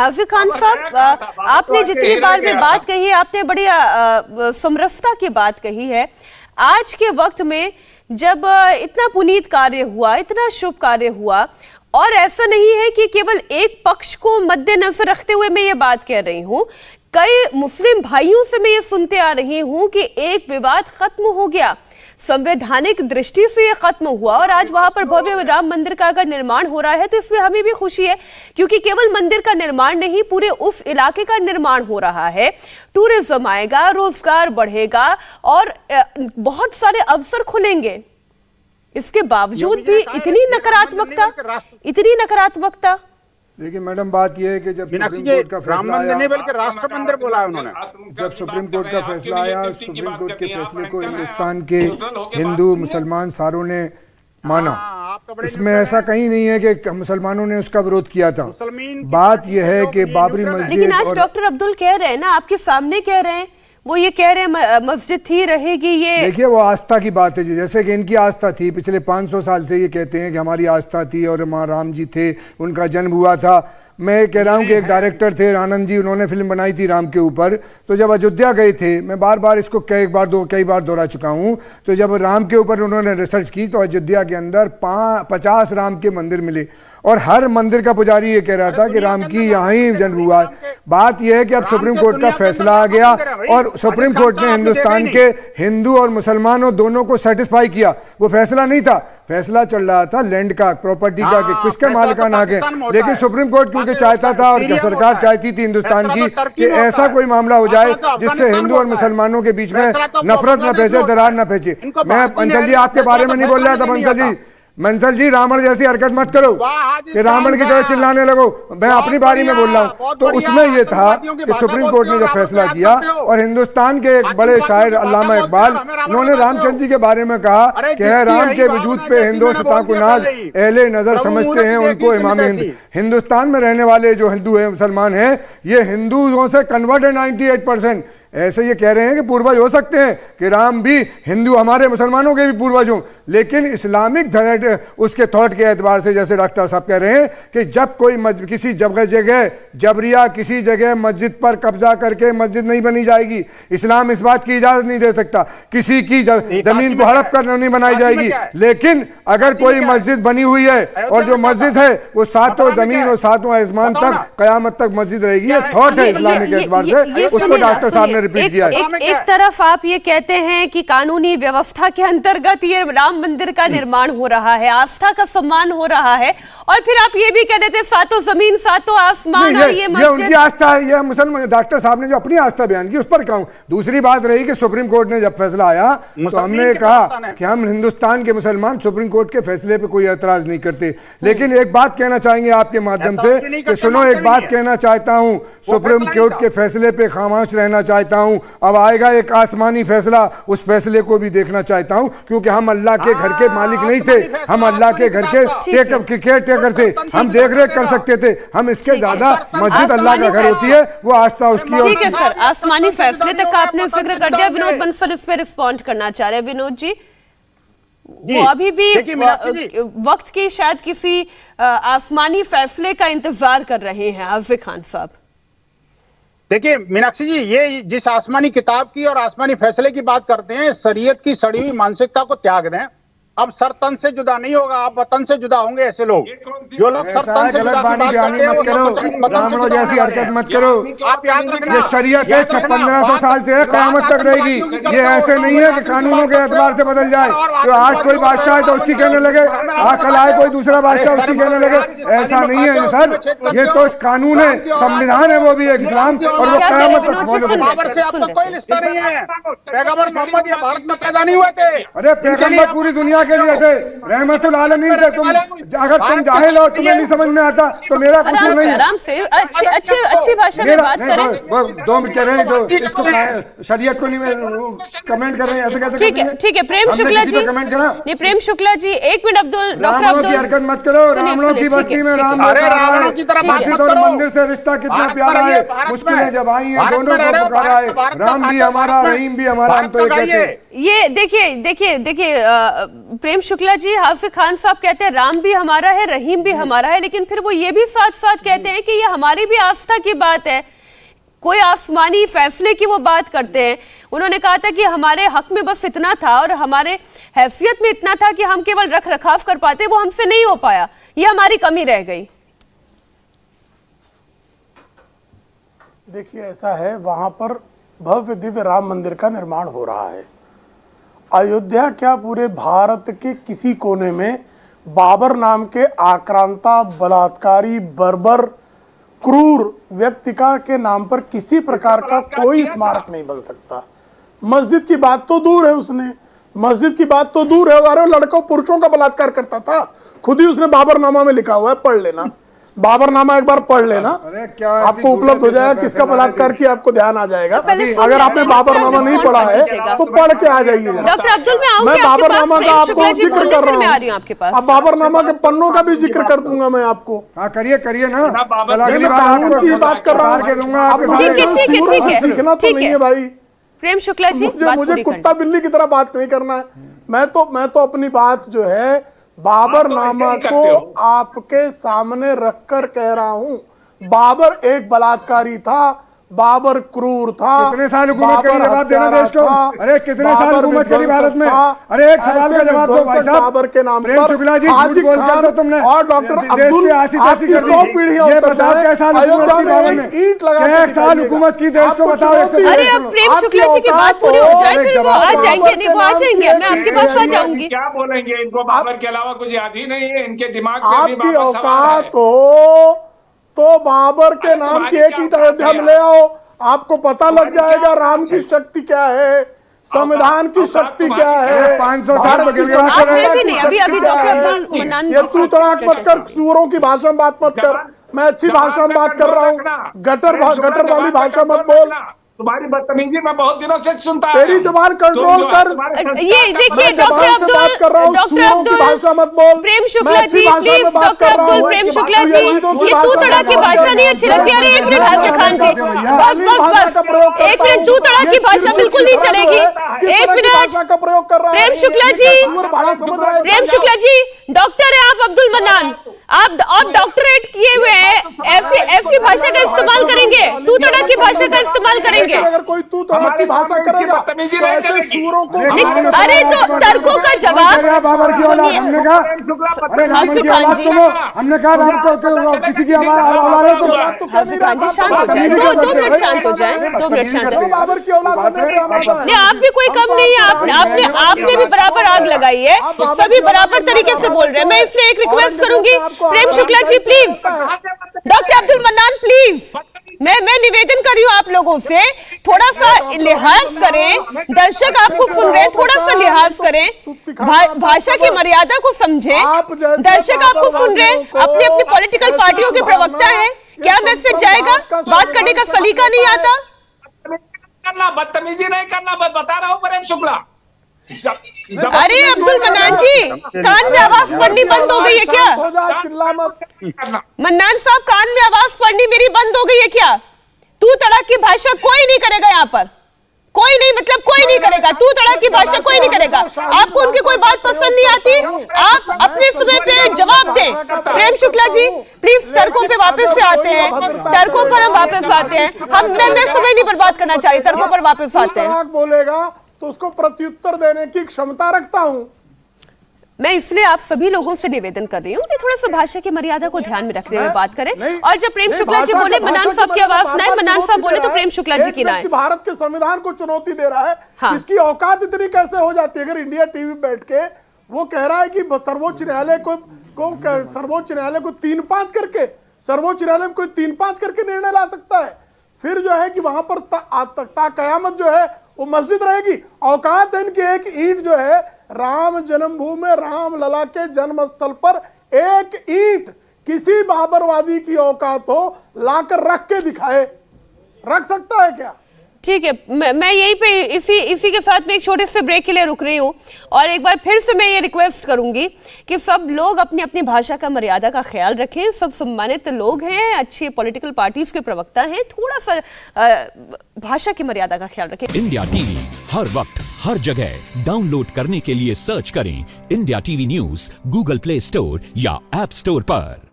हाफिज खान साहब, आपने जितनी बार में बात कही है, आपने बड़ी समरसता की बात कही है। आज के वक्त में जब इतना पुनीत कार्य हुआ, इतना शुभ कार्य हुआ, और ऐसा नहीं है कि केवल एक पक्ष को मद्देनजर रखते हुए मैं ये बात कह रही हूँ, कई मुस्लिम भाइयों से मैं ये सुनते आ रही हूँ कि एक विवाद खत्म हो गया, संवैधानिक दृष्टि से ये खत्म हुआ, और आज वहां पर भव्य राम मंदिर का अगर निर्माण हो रहा है तो इसमें हमें भी खुशी है, क्योंकि केवल मंदिर का निर्माण नहीं, पूरे उस इलाके का निर्माण हो रहा है। टूरिज्म आएगा, रोजगार बढ़ेगा और बहुत सारे अवसर खुलेंगे। इसके बावजूद भी इतनी नकारात्मकता। देखिए मैडम, बात यह है कि जब सुप्रीम कोर्ट का फैसला आया, नहीं बल्कि राष्ट्र मंदिर बोला है उन्होंने, जब सुप्रीम कोर्ट का फैसला आया, सुप्रीम कोर्ट के फैसले को हिंदुस्तान के हिंदू मुसलमान सारों ने माना। इसमें ऐसा कहीं नहीं है कि मुसलमानों ने उसका विरोध किया था। बात यह है कि बाबरी मस्जिद, लेकिन आज डॉक्टर अब्दुल कह रहे हैं ना, आपके सामने कह रहे हैं, वो ये कह रहे हैं मस्जिद थी, रहेगी। ये देखिए, वो आस्था की बात है जी। जैसे कि इनकी आस्था थी, पिछले 500 साल से ये कहते हैं कि हमारी आस्था थी और वहाँ राम जी थे, उनका जन्म हुआ था। मैं कह रहा हूँ कि एक डायरेक्टर थे आनंद जी, उन्होंने फिल्म बनाई थी राम के ऊपर। तो जब अयोध्या गए थे, मैं बार बार इसको कई बार दोहरा चुका हूँ, तो जब राम के ऊपर उन्होंने रिसर्च की तो अयोध्या के अंदर 50 राम के मंदिर मिले, और हर मंदिर का पुजारी ये कह रहा था कि राम की यहाँ ही जन्म हुआ। बात यह है कि अब सुप्रीम कोर्ट का फैसला आ गया, और सुप्रीम कोर्ट ने हिंदुस्तान के हिंदू और मुसलमानों दोनों को सेटिस्फाई किया। वो फैसला नहीं था, फैसला चल रहा था लैंड का, प्रॉपर्टी का, कि किसके मालिकाना के। लेकिन सुप्रीम कोर्ट क्योंकि चाहता था, और सरकार चाहती थी हिंदुस्तान की, कि ऐसा कोई मामला हो जाए जिससे हिंदू और मुसलमानों के बीच में नफरत न फैसे, दरार न फैसे। मैं बंसल जी आपके बारे में नहीं बोल रहा था। बंसल जी रावण जैसी हरकत मत करो कि रावण की तरह चिल्लाने लगो। मैं अपनी बारी में बोल रहा हूँ। तो उसमें यह था कि सुप्रीम कोर्ट ने जब फैसला किया, और हिंदुस्तान के एक बड़े शायर अल्लामा इकबाल, उन्होंने रामचंद्र जी के बारे में कहा कि राम के वजूद पे हिंदुस्तान को नाज, अहले नजर समझते हैं उनको इमाम हिंद। हिंदुस्तान में रहने वाले जो हिंदू है, मुसलमान हैं, ये हिंदुओं से कन्वर्ट है 98%। ऐसे ये कह रहे हैं कि पूर्वज हो सकते हैं, कि राम भी हिंदू, हमारे मुसलमानों के भी पूर्वज हों, लेकिन इस्लामिक उसके थॉट के एतबार से, जैसे डॉक्टर साहब कह रहे हैं कि जब कोई किसी जगह जबरिया किसी जगह मस्जिद पर कब्जा करके मस्जिद नहीं बनी जाएगी। इस्लाम इस बात की इजाजत नहीं दे सकता, किसी की जमीन को हड़प कर नहीं बनाई जाएगी। लेकिन अगर कोई मस्जिद बनी हुई है, और जो मस्जिद है वो सातों जमीन और सातों आसमान तक, कयामत तक मस्जिद रहेगी, ये थॉट है इस्लामिक एतबार से। उसको डॉक्टर साहब ने रिपीट किया। एक तरफ आप ये कहते हैं कि कानूनी व्यवस्था के अंतर्गत ये राम मंदिर का निर्माण हो रहा है, आस्था का सम्मान हो रहा है, और फिर आप ये भी कह देते सातों जमीन सातों आसमान, और ये उनकी आस्था है। ये मुसलमान डॉक्टर साहब ने जो अपनी आस्था बयान की, उस पर कहूं। दूसरी बात रही कि सुप्रीम कोर्ट ने जब फैसला आया तो हमने कहा कि हम हिंदुस्तान के मुसलमान सुप्रीम कोर्ट के फैसले पे कोई एतराज नहीं करते। लेकिन एक बात कहना चाहेंगे आपके माध्यम से कि सुनो, एक बात कहना चाहता हूं, सुप्रीम कोर्ट के फैसले पे खामोश रहना चाहता हूं। अब आएगा एक आसमानी फैसला, उस फैसले को भी देखना चाहता हूं, क्योंकि हम अल्लाह के घर के मालिक नहीं थे, हम अल्लाह के घर के केयर टेकर थे, हम देख रेख कर सकते थे। हम इसके ज्यादा, मस्जिद अल्लाह का घर होती है, वो आस्था उसकी। ठीक है सर, आसमानी फैसले तक आपने जिक्र कर दिया। विनोद बंसल इस पे रिस्पॉन्ड करना चाह रहे हैं। विनोद जी, वो अभी भी वक्त की शायद किसी आसमानी फैसले का इंतजार कर रहे हैं। हाफिज खान साहब, देखिए मीनाक्षी जी, ये जिस आसमानी किताब की और आसमानी फैसले की बात करते हैं, शरीयत की सड़ी हुई मानसिकता को त्याग दें। अब सर तन से जुदा नहीं होगा, आप वतन से जुदा होंगे। ऐसे लोग जो लोग सर तन से जुदा की बात करते हैं, जैसी हरकत मत करो। आप याद रखना, ये शरीयत है, 1500 साल से है, क़यामत तक रहेगी। ये ऐसे नहीं है कि कानूनों के एतबार से बदल जाए। तो आज कोई बादशाह है तो उसकी कहने लगे, कल आए कोई दूसरा बादशाह उसकी कहने लगे, ऐसा नहीं है सर। ये तो कानून है, संविधान है, वो भी एक इस्लाम, और वो क़यामत तक फॉलो से आपका कोई रिश्ता नहीं है। पैगंबर मोहम्मद ये भारत में पैदा नहीं हुए थे। अरे पैगंबर पूरी दुनिया के लिए थे, रहमतुल आलमीन थे। तुम अगर तुम जाहिल हो, तुम्हें नहीं समझ में आता, तो मेरा कुछ नहीं है। आराम से अच्छी भाषा में बात करें। 2 मिनट कह रहे हैं तो इसको शरीयत को नहीं कमेंट कर रहे हैं, ऐसे कैसे? ठीक है प्रेम शुक्ला जी, कमेंट करा नहीं। प्रेम शुक्ला जी, 1 मिनट। डॉक्टर अब्दुल की हरकत मत करो। रावणों की बस्ती में राम मस्जिद और मंदिर से रिश्ता कितना प्यारा है। मुश्किलें जब आई हैं, दोनों को पुकारा है। राम भी हमारा, रहीम भी हमारा, हम तो ये कहते हैं। ये देखिए प्रेम शुक्ला जी, हाफिज खान साहब कहते हैं राम भी हमारा है, रहीम भी हमारा है, लेकिन फिर वो ये भी साथ साथ कहते हैं कि ये हमारी भी आस्था की बात है, कोई आसमानी फैसले की वो बात करते हैं। उन्होंने कहा था कि हमारे हक में बस इतना था और हमारे हैसियत में इतना था कि हम केवल रख रखाव कर पाते, वो हमसे नहीं हो पाया, ये हमारी कमी रह गई। देखिए ऐसा है, वहां पर भव्य दिव्य राम मंदिर का निर्माण हो रहा है। अयोध्या क्या पूरे भारत के किसी कोने में बाबर नाम के आक्रांता, बलात्कारी, बर्बर, क्रूर व्यक्तिका के नाम पर किसी प्रकार का कोई स्मारक नहीं बन सकता। मस्जिद की बात तो दूर है, उसने मस्जिद की बात तो दूर है, अरे लड़कों पुरुषों का बलात्कार करता था, खुद ही उसने बाबरनामा में लिखा हुआ है, पढ़ लेना बाबरनामा, एक बार पढ़ लेना, आपको उपलब्ध हो जाएगा किसका बलात्कार किया, आपको ध्यान आ जाएगा। अगर आपने बाबरनामा नहीं पढ़ा है तो पढ़ के आ जाइए। डॉक्टर अब्दुल, मैं बाबरनामा का आपको जिक्र कर रहा हूँ, अब बाबरनामा के पन्नों का भी जिक्र कर दूंगा मैं आपको। करिए ना, कानून की बात कर रहा हूँ, सीखना तो नहीं है भाई। प्रेम शुक्ला जी, मुझे कुत्ता बिल्ली की तरह बात नहीं करना है। मैं तो अपनी बात जो है बाबरनामा को आपके सामने रखकर कह रहा हूं। बाबर एक बलात्कारी था, बाबर क्रूर था। कितने साल हुकूमत करी, जवाब देना देश को। अरे कितने साल हुकूमत करी भारत में? अरे एक सवाल का जवाब दो भाई साहब। बाबर के नाम प्रेम शुक्ला जी, झूठ बोलकर तो तुमने और डॉक्टर अब्दुल आपकी 2 पीढ़ियां ये बताओ क्या साल हुकूमत की बाबर में, क्या साल हुकूमत की देश को बताओ। अरे अब प्रेम शुक्ला जी की बात पूरी हो जाए फिर वो आ जाएंगे, नहीं वो आ जाएंगे, मैं आपके पास आ जाऊंगी। क्या बोलेंगे, इनको बाबर के अलावा कुछ याद ही नहीं है, इनके दिमाग में भी आपकी बाबर सवार है। औकात हो तो बाबर के नाम की एक ईंट अयोध्या में ले आओ, आपको पता लग जाएगा राम की शक्ति क्या है, संविधान की शक्ति क्या है। 500 साल ये तू तड़ाक मत कर, सूरों की भाषा में बात मत कर, मैं अच्छी भाषा में बात कर रहा हूँ, गटर वाली भाषा मत बोल। तुम्हारी बदतमीजी मैं बहुत दिनों से सुनता हूं। तेरी जबान कंट्रोल कर। ये देखिए डॉक्टर अब्दुल भाषा मत बोल। प्रेम शुक्ला जी प्लीज, डॉक्टर अब्दुल, प्रेम शुक्ला जी, ये तू तड़ा की भाषा नहीं अच्छी लगती। अरे एक मिनट हाफिज खान जी, बस एक मिनट, तू तड़ा की भाषा बिल्कुल नहीं चलेगी। एक मिनट का प्रयोग कर रहा है प्रेम शुक्ला जी, डॉक्टर है आप, अब्दुल मन्नान, आप डॉक्टरेट किए हुए हैं, ऐसी भाषा का इस्तेमाल करेंगे, तू तड़ा की भाषा का इस्तेमाल करेंगे। अगर कोई तू तड़ा की भाषा करेगा तो ऐसे सूरों को, अरे तो तर्कों का जवाब बाबर की औलाद, हमने कहा अरे रावण की औलाद तुम हो, हमने कहा राम को किसी की औलाद है तो हाफिज खान जी शांत हो जाए, 2 मिनट शांत हो जाए, 2 मिनट शांत हो बाबर की औलाद नहीं, आप भी कोई कम नहीं है, आपने भी बराबर आग लगाई है, सभी बराबर तरीके से बोल रहे हैं। मैं इसलिए एक रिक्वेस्ट करूंगी, Prem Shukla ji please, doctor Abdul Mannan please, मैं निवेदन कर रही हूँ आप लोगों से, थोड़ा सा लिहाज करें, दर्शक आपको सुन रहे हैं, थोड़ा सा लिहाज करें, भाषा की मर्यादा को समझें। दर्शक आपको सुन रहे हैं, अपनी अपनी पॉलिटिकल पार्टियों के प्रवक्ता हैं, क्या मैसेज जाएगा? बात करने का सलीका नहीं आता, बदतमीजी नहीं करना, मैं बता रहा हूँ प्रेम शुक्ला। अरे अब्दुल मन्नान जी, कान में आवाज पड़नी बंद हो गई है क्या? मन्नान साहब, कान में आवाज पड़नी मेरी बंद हो गई है क्या? तू तड़ाक की भाषा कोई नहीं करेगा यहाँ पर, कोई नहीं, मतलब कोई नहीं करेगा, तू तड़ाक की भाषा कोई नहीं करेगा। आपको उनकी कोई बात पसंद नहीं आती, आप अपने समय पे जवाब दें। प्रेम शुक्ला जी प्लीज, तर्कों पे वापस से आते हैं, तर्कों पर हम वापस आते हैं, मैं समय नहीं बर्बाद करना चाह रही, तर्कों पर वापस आते हैं। बोलेगा तो उसको प्रत्युत्तर देने की क्षमता रखता हूं मैं, इसलिए आप सभी लोगों से निवेदन कर रही हूँ कि थोड़ा सा भाषा की मर्यादा को ध्यान में रखते हुए बात करें। और जब प्रेम शुक्ला जी बोले मन्नान साहब की आवाज ना है, मन्नान साहब बोले तो प्रेम शुक्ला जी की ना है। भारत के संविधान को चुनौती दे रहा है, हाँ। इसकी औकात इतनी कैसे हो जाती है? अगर इंडिया टीवी बैठ के वो कह रहा है कि सर्वोच्च न्यायालय को 3-5 करके, सर्वोच्च न्यायालय में कोई 3-5 करके निर्णय ला सकता है, फिर जो है कि वहां पर कयामत जो है वो मस्जिद रहेगी। औकात है इनकी, एक ईंट जो है राम जन्मभूमि में राम लला के जन्म स्थल पर एक ईंट किसी बाबरवादी की औकात हो लाकर रख के दिखाए, रख सकता है क्या? ठीक है, मैं यहीं पे इसी के साथ में एक छोटे से ब्रेक के लिए रुक रही हूँ और एक बार फिर से मैं ये रिक्वेस्ट करूंगी कि सब लोग अपनी अपनी भाषा का मर्यादा का ख्याल रखें। सब सम्मानित लोग हैं, अच्छी पॉलिटिकल पार्टीज के प्रवक्ता हैं, थोड़ा सा भाषा की मर्यादा का ख्याल रखें। इंडिया टीवी हर वक्त हर जगह डाउनलोड करने के लिए सर्च करें India TV news Google play store या ऐप स्टोर पर।